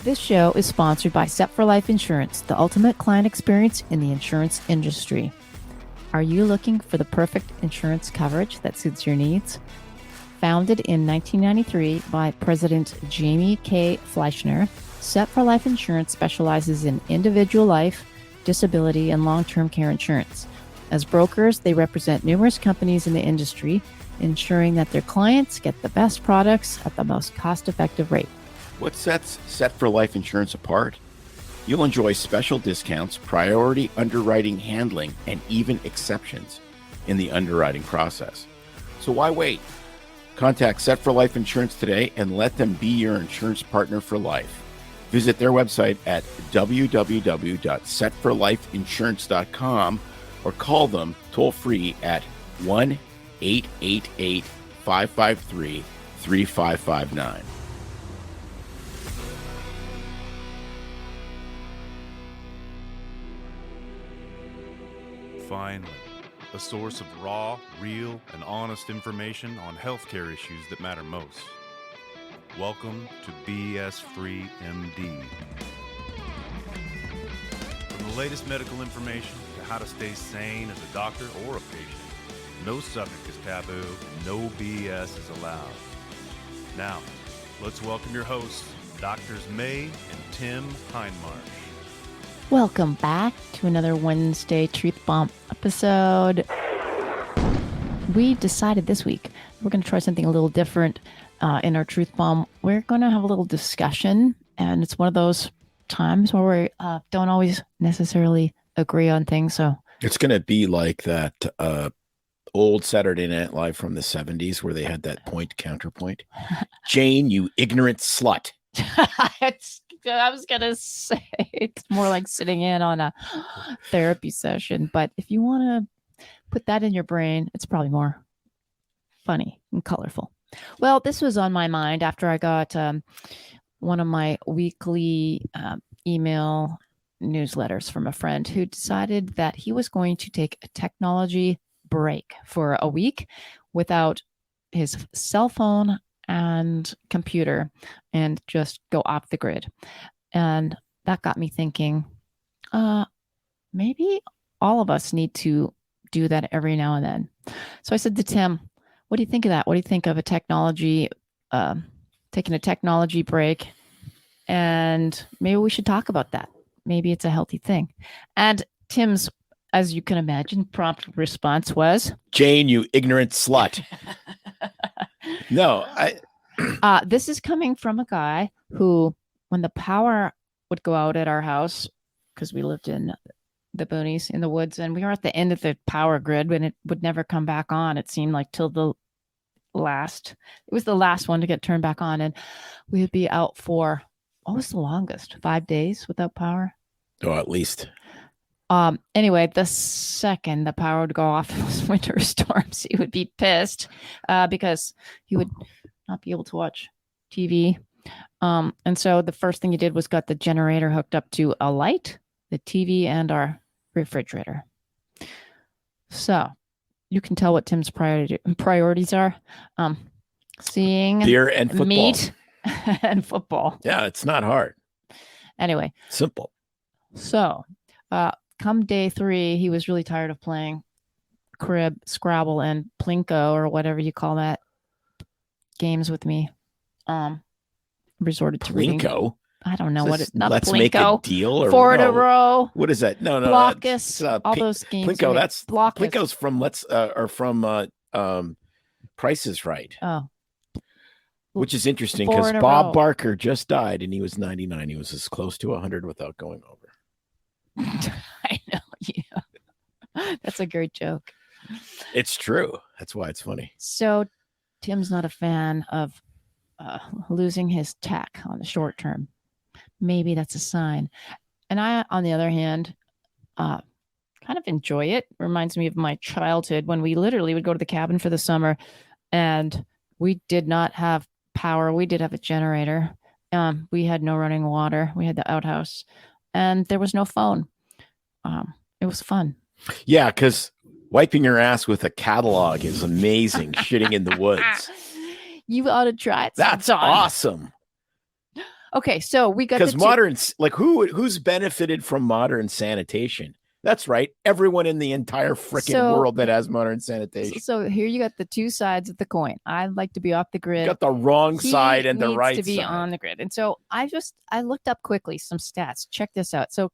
This show is sponsored by Set for Life Insurance, the ultimate client experience in the insurance industry. Are you looking for the perfect insurance coverage that suits your needs? Founded in 1993 by President Jamie K. Fleischner, Set for Life Insurance specializes in individual life, disability, and long-term care insurance. As brokers, they represent numerous companies in the industry, ensuring that their clients get the best products at the most cost-effective rate. What sets Set for Life Insurance apart? You'll enjoy special discounts, priority underwriting handling, and even exceptions in the underwriting process. So why wait? Contact Set for Life Insurance today and let them be your insurance partner for life. Visit their website at www.setforlifeinsurance.com or call them toll-free at 1-888-553-3559. Finally, a source of raw, real, and honest information on healthcare issues that matter most. Welcome to BS Free MD. From the latest medical information to how to stay sane as a doctor or a patient, no subject is taboo, no BS is allowed. Now, let's welcome your hosts, Doctors May and Tim Hindmarsh. Welcome back to another Wednesday Truth Bomb episode. We decided this week we're going to try something a little different in our Truth Bomb. We're going to have a little discussion, and it's one of those times where we don't always necessarily agree on things. So It's going to be like that old Saturday Night Live from the 70s where they had that point counterpoint. Jane, you ignorant slut. I was going to say it's more like sitting in on a therapy session. But if you want to put that in your brain, it's probably more funny and colorful. Well, this was on my mind after I got one of my weekly email newsletters from a friend who decided that he was going to take a technology break for a week without his cell phone and computer and just go off the grid. And that got me thinking, maybe all of us need to do that every now and then. So I said to Tim, what do you think of that? What do you think of a technology, taking a technology break? And maybe we should talk about that. Maybe it's a healthy thing. And Tim's, as you can imagine, prompt response was, Jane, you ignorant slut. No, this is coming from a guy who, when the power would go out at our house, because we lived in the boonies in the woods, and we were at the end of the power grid when it would never come back on. It seemed like till it was the last one to get turned back on. And we would be out for, what was the longest? 5 days without power? Oh, at least. Anyway, the second the power would go off in those winter storms, he would be pissed because he would not be able to watch TV. And so the first thing he did was got the generator hooked up to a light, the TV, and our refrigerator. So you can tell what Tim's priorities are. Seeing beer and football. Meat and football. Yeah, it's not hard. Anyway. Simple. So come day 3, he was really tired of playing crib, Scrabble, and Plinko, or whatever you call that, games with me. Resorted to reading. Plinko? I don't know what it. Not Let's Plinko. make a deal. Or 4 in a row. What is that? No. Blockus. All those games. Plinko. That's Blockus. Plinko's from Price is Right. Oh. Which is interesting 4 because in a Bob row. Barker just died and he was 99. He was as close to 100 without going over. I know. Yeah. That's a great joke. It's true. That's why it's funny. So Tim's not a fan of losing his tech on the short term. Maybe that's a sign. And I, on the other hand, kind of enjoy it. Reminds me of my childhood when we literally would go to the cabin for the summer and we did not have power. We did have a generator. We had no running water. We had the outhouse and there was no phone. It was fun. Yeah, because wiping your ass with a catalog is amazing. Shitting in the woods. You ought to try it. That's sometime. awesome. Okay, so we got Because modern, like who's benefited from modern sanitation? That's right. Everyone in the entire freaking world that has modern sanitation. So here you got the two sides of the coin. I'd like to be off the grid. You got the wrong side and the right to be side. on the grid. And so I looked up quickly some stats. Check this out. So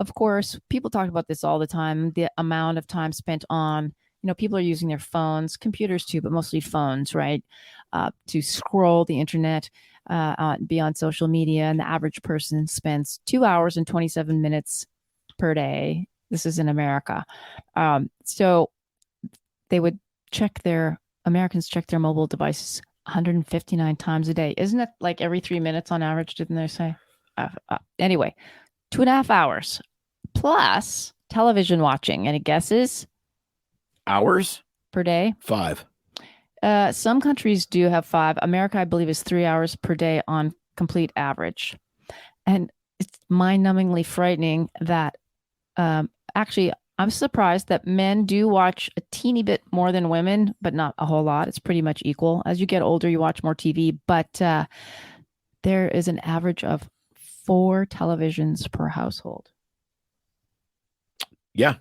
of course, people talk about this all the time, the amount of time spent on, people are using their phones, computers too, but mostly phones, right? To scroll the internet, be on social media. And the average person spends 2 hours and 27 minutes per day. This is in America. So Americans check their mobile devices 159 times a day. Isn't it like every 3 minutes on average, didn't they say? Anyway, 2.5 hours plus television watching. Any guesses? Hours? Per day? 5. Some countries do have 5. America, I believe, is 3 hours per day on complete average. And it's mind-numbingly frightening that actually, I'm surprised that men do watch a teeny bit more than women, but not a whole lot. It's pretty much equal. As you get older, you watch more TV, but there is an average of 4 televisions per household. Yeah.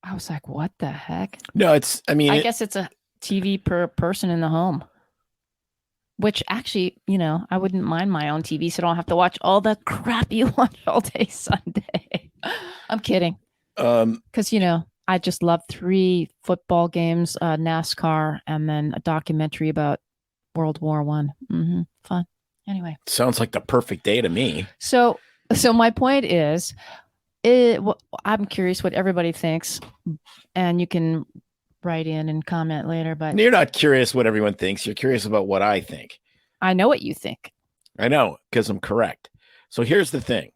I was like, what the heck? No, I guess it's a TV per person in the home. Which actually, I wouldn't mind my own TV, so I don't have to watch all the crap you watch all day Sunday. I'm kidding. Because, I just love 3 football games, NASCAR, and then a documentary about World War One. Fun. Anyway. Sounds like the perfect day to me. So my point is, I'm curious what everybody thinks, and you can write in and comment later. But you're not curious what everyone thinks. You're curious about what I think. I know what you think. I know, because I'm correct. So here's the thing.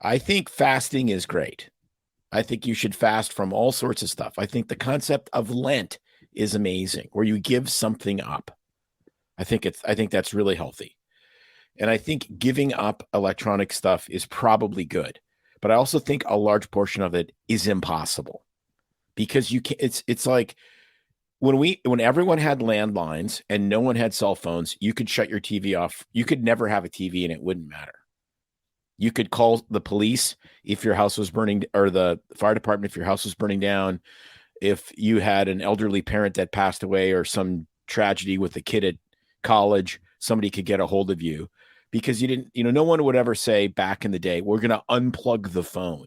I think fasting is great. I think you should fast from all sorts of stuff. I think the concept of Lent is amazing, where you give something up. I think that's really healthy. And I think giving up electronic stuff is probably good. But I also think a large portion of it is impossible, because you can't. It's like when everyone had landlines and no one had cell phones, you could shut your TV off. You could never have a TV and it wouldn't matter. You could call the police if your house was burning, or the fire department if your house was burning down. If you had an elderly parent that passed away, or some tragedy with a kid at college, somebody could get a hold of you. Because you didn't, no one would ever say back in the day, we're going to unplug the phone.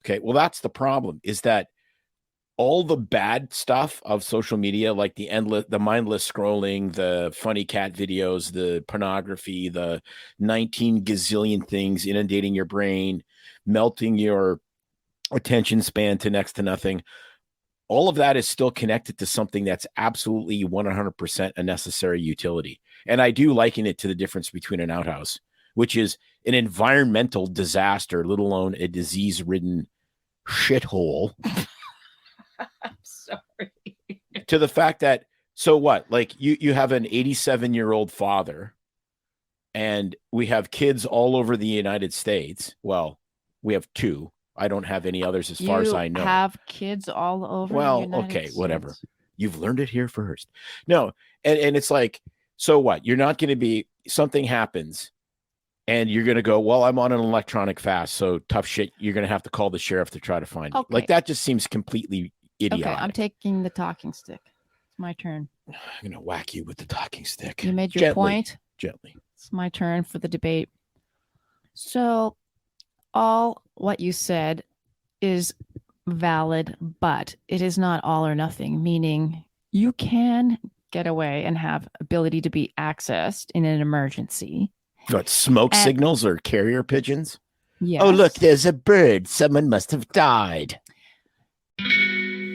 Okay. Well, that's the problem, is that all the bad stuff of social media, like the mindless scrolling, the funny cat videos, the pornography, the 19 gazillion things inundating your brain, melting your attention span to next to nothing. All of that is still connected to something that's absolutely 100% a necessary utility. And I do liken it to the difference between an outhouse, which is an environmental disaster, let alone a disease-ridden shithole. I'm sorry. To the fact that, so what? Like you have an 87-year-old father, and we have kids all over the United States. Well, we have 2. I don't have any others as far as I know. You have kids all over the United States. Whatever. You've learned it here first. No, and it's like, so what? You're not going to be, something happens and you're going to go, well, I'm on an electronic fast, so tough shit. You're going to have to call the sheriff to try to find it. Like, that just seems completely idiotic. Okay, I'm taking the talking stick. It's my turn. I'm going to whack you with the talking stick. You made your point. Gently. It's my turn for the debate. So all what you said is valid, but it is not all or nothing, meaning you can get away and have ability to be accessed in an emergency. What, smoke signals or carrier pigeons? Yes. Oh, look, there's a bird. Someone must have died.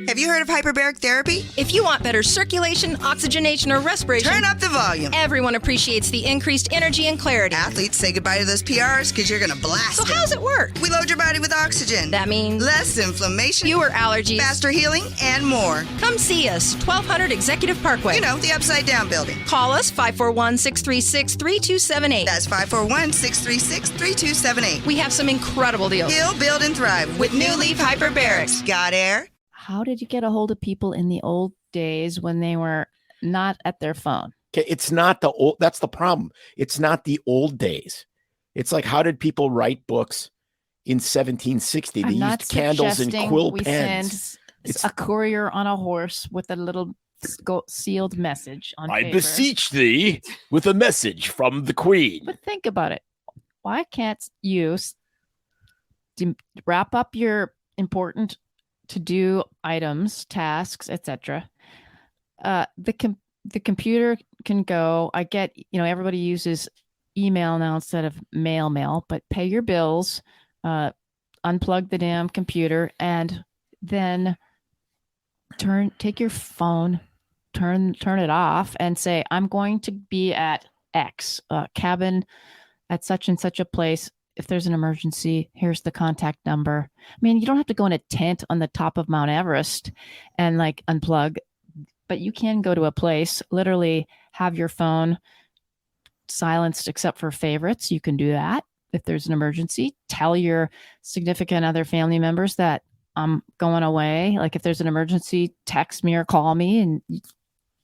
Have you heard of hyperbaric therapy? If you want better circulation, oxygenation, or respiration, turn up the volume. Everyone appreciates the increased energy and clarity. Athletes, say goodbye to those PRs because you're going to blast So them. how does it work? We load your body with oxygen. That means less inflammation, fewer allergies, faster healing, and more. Come see us, 1200 Executive Parkway. You know, the Upside Down building. Call us, 541-636-3278. That's 541-636-3278. We have some incredible deals. Heal, build, and thrive with New Leaf Hyperbarics. Got air? How did you get a hold of people in the old days when they were not at their phone? Okay, it's not the old. That's the problem. It's not the old days. It's like, how did people write books in 1760? They I'm not used candles and suggesting quill we pens. send a courier on a horse with a little sealed message on I paper. beseech thee with a message from the queen. But think about it. Why can't you wrap up your important to-do items, tasks, etc.? The computer can go. I get, everybody uses email now instead of mail, but pay your bills, unplug the damn computer, and then take your phone, turn it off, and say, I'm going to be at X cabin at such and such a place. If there's an emergency, here's the contact number. I mean, you don't have to go in a tent on the top of Mount Everest and like unplug, but you can go to a place, literally have your phone silenced except for favorites. You can do that. If there's an emergency, tell your significant other family members that I'm going away. Like if there's an emergency, text me or call me. And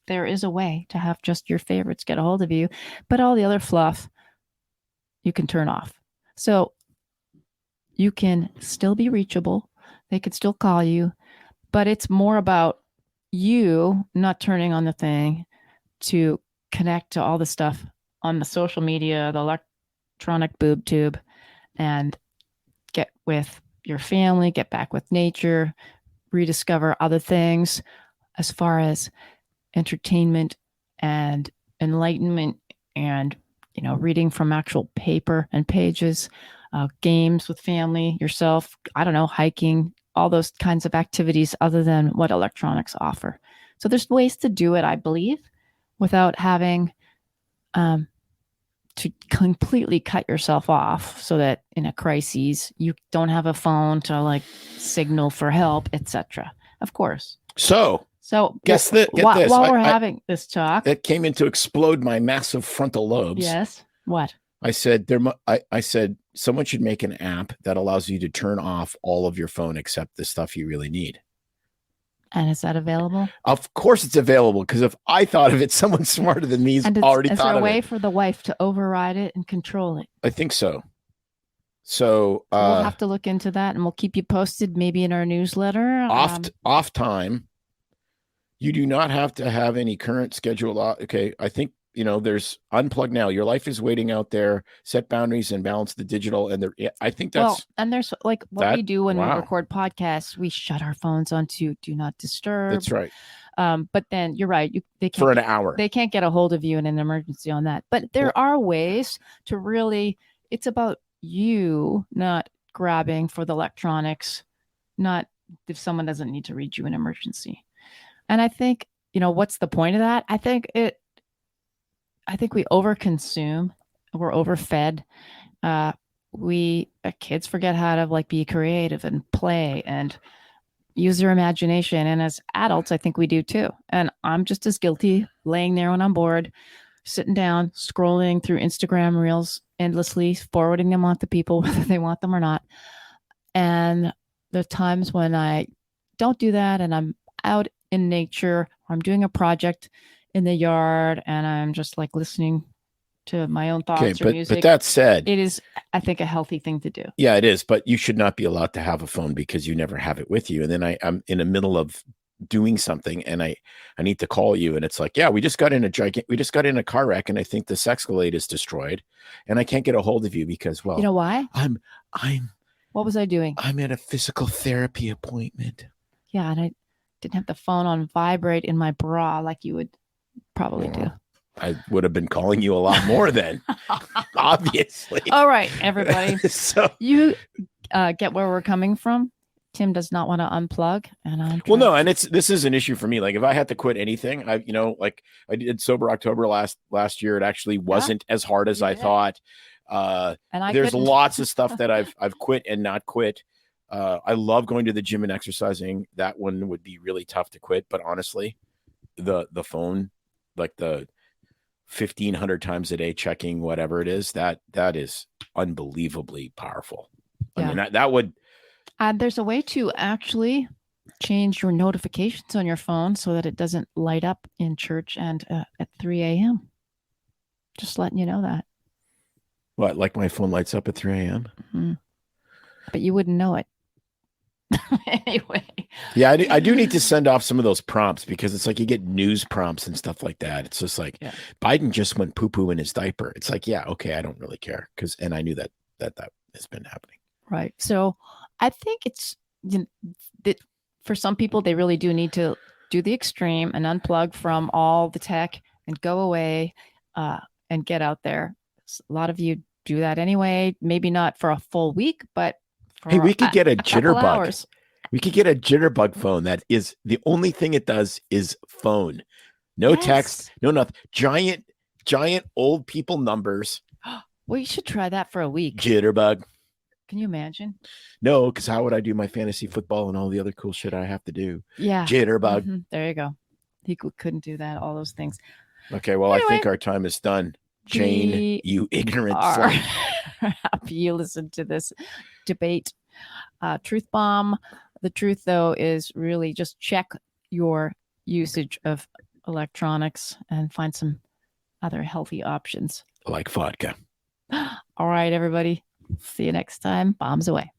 there is a way to have just your favorites get a hold of you, but all the other fluff you can turn off. So you can still be reachable. They could still call you, but it's more about you not turning on the thing to connect to all the stuff on the social media, the electronic boob tube, and get with your family, get back with nature, rediscover other things as far as entertainment and enlightenment and, reading from actual paper and pages, games with family, yourself, I don't know, hiking, all those kinds of activities other than what electronics offer. So there's ways to do it, I believe, without having to completely cut yourself off so that in a crisis you don't have a phone to like signal for help, etc. Of course. So guess this. While we're having this talk, it came in to explode my massive frontal lobes. Yes. What? I said I said someone should make an app that allows you to turn off all of your phone except the stuff you really need. And is that available? Of course it's available, because if I thought of it, someone smarter than me has already thought of it. Is there a way for the wife to override it and control it? I think so. So we'll have to look into that, and we'll keep you posted, maybe in our newsletter. Off time. You do not have to have any current schedule. Okay, I think there's unplug now. Your life is waiting out there. Set boundaries and balance the digital. And I think that's and there's like what we do when we record podcasts. We shut our phones onto do not disturb. That's right. But then you're right. They can't, for an hour. They can't get a hold of you in an emergency on that. But there are ways to really. It's about you not grabbing for the electronics, not if someone doesn't need to reach you in emergency. And I think, what's the point of that? I think we overconsume. We're overfed. Kids forget how to like be creative and play and use their imagination. And as adults, I think we do too. And I'm just as guilty, laying there when I'm bored, sitting down, scrolling through Instagram reels endlessly, forwarding them on to people, whether they want them or not. And there are times when I don't do that and I'm out in nature, or I'm doing a project in the yard and I'm just like listening to my own thoughts or music. But that said, it is, I think, a healthy thing to do. Yeah, it is. But you should not be allowed to have a phone because you never have it with you. And then I'm in the middle of doing something and I need to call you. And it's like, yeah, we just got in a car wreck and I think the Sexcalade is destroyed and I can't get a hold of you because, well, you know why? What was I doing? I'm at a physical therapy appointment. Yeah. And I didn't have the phone on vibrate in my bra like you would probably do. I would have been calling you a lot more then, obviously. All right, everybody. So you get where we're coming from. Tim does not want to unplug, and this is an issue for me. Like if I had to quit anything, I did Sober October last year. It actually wasn't as hard as I thought. And there's lots of stuff that I've quit and not quit. I love going to the gym and exercising. That one would be really tough to quit. But honestly, the phone, like the 1,500 times a day checking whatever it is, that is unbelievably powerful. Yeah. I mean, that would. There's a way to actually change your notifications on your phone so that it doesn't light up in church and at 3 a.m. Just letting you know that. What, like my phone lights up at 3 a.m.? Mm-hmm. But you wouldn't know it. Anyway. Yeah, I do need to send off some of those prompts because it's like you get news prompts and stuff like that. It's just like Biden just went poo-poo in his diaper. It's like, yeah, okay, I don't really care and I knew that has been happening. Right. So I think it's that for some people, they really do need to do the extreme and unplug from all the tech and go away and get out there. A lot of you do that anyway, maybe not for a full week, but hey, we could get a Jitterbug. Hours. We could get a Jitterbug phone. That is the only thing it does is phone. No text, no nothing. Giant old people numbers. Well, you should try that for a week. Jitterbug. Can you imagine? No, because how would I do my fantasy football and all the other cool shit I have to do? Yeah. Jitterbug. Mm-hmm. There you go. He couldn't do that, all those things. Okay, well, anyway, I think our time is done. Jane, you ignorant son. Happy you listened to this debate. Truth bomb. The truth, though, is really just check your usage of electronics and find some other healthy options. Like vodka. All right, everybody. See you next time. Bombs away.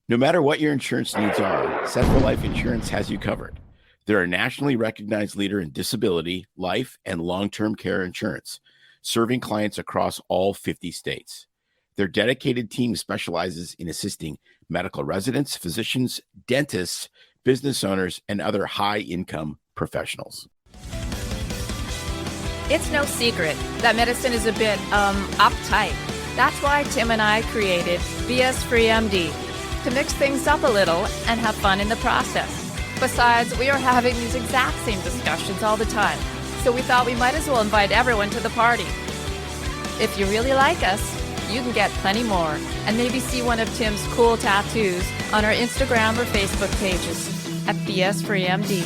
No matter what your insurance needs are, Set for Life Insurance has you covered. They're a nationally recognized leader in disability, life, and long-term care insurance, serving clients across all 50 states. Their dedicated team specializes in assisting medical residents, physicians, dentists, business owners, and other high-income professionals. It's no secret that medicine is a bit uptight. That's why Tim and I created BS Free MD, to mix things up a little and have fun in the process. Besides, we are having these exact same discussions all the time, so we thought we might as well invite everyone to the party. If you really like us, you can get plenty more and maybe see one of Tim's cool tattoos on our Instagram or Facebook pages at BS Free MD.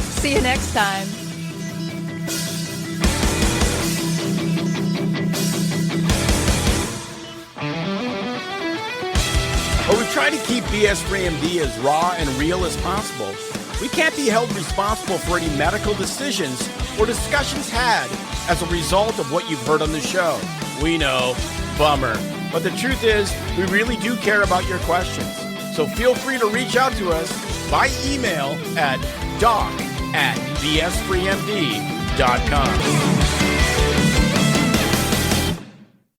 See you next time. While we try to keep BS Free MD as raw and real as possible, we can't be held responsible for any medical decisions or discussions had as a result of what you've heard on the show. We know, bummer. But the truth is, we really do care about your questions. So feel free to reach out to us by email at doc@bsfreemd.com.